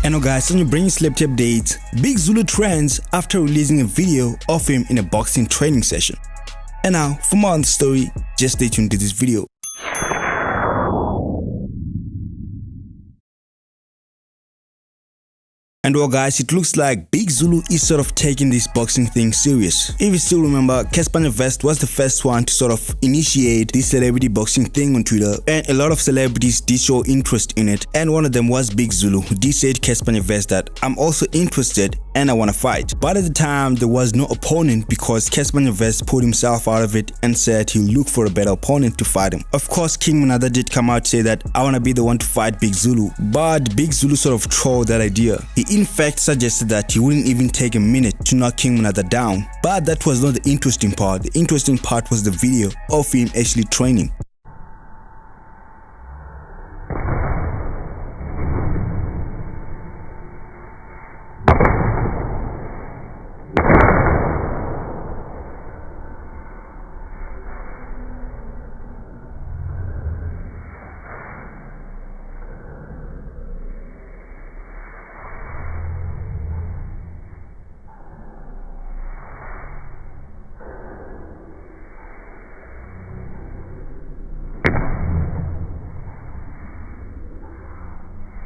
And now guys, on your brain celebrity updates, Big ZULU trends after releasing a video of him in a boxing training session. And now, for more on the story, just stay tuned to this video. And well guys, it looks like Big ZULU is sort of taking this boxing thing serious. If you still remember, Cassper was the first one to sort of initiate this celebrity boxing thing on Twitter, and a lot of celebrities did show interest in it, and one of them was Big ZULU, who did say to Cassper that I'm also interested and I want to fight. But at the time there was no opponent because Cassper pulled himself out of it and said he'll look for a better opponent to fight him. Of course, King Monada did come out to say that I want to be the one to fight Big ZULU, but Big ZULU sort of trolled that idea. He in fact suggested that he wouldn't even take a minute to knock King Monada down. But that was not the interesting part. The interesting part was the video of him actually training.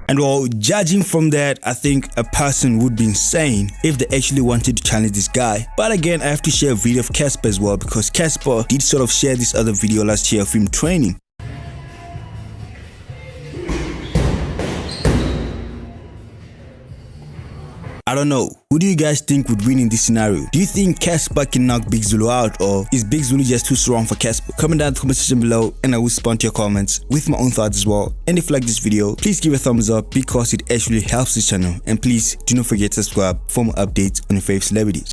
And well, judging from that, I think a person would be insane if they actually wanted to challenge this guy. But again, I have to share a video of Cassper as well, because Cassper did sort of share this other video last year of him training. I don't know, who do you guys think would win in this scenario? Do you think Cassper can knock Big ZULU out, or is Big ZULU just too strong for Cassper? Comment down in the comment section below and I will respond to your comments with my own thoughts as well. And if you like this video, please give a thumbs up because it actually helps this channel, and please do not forget to subscribe for more updates on your favorite celebrities.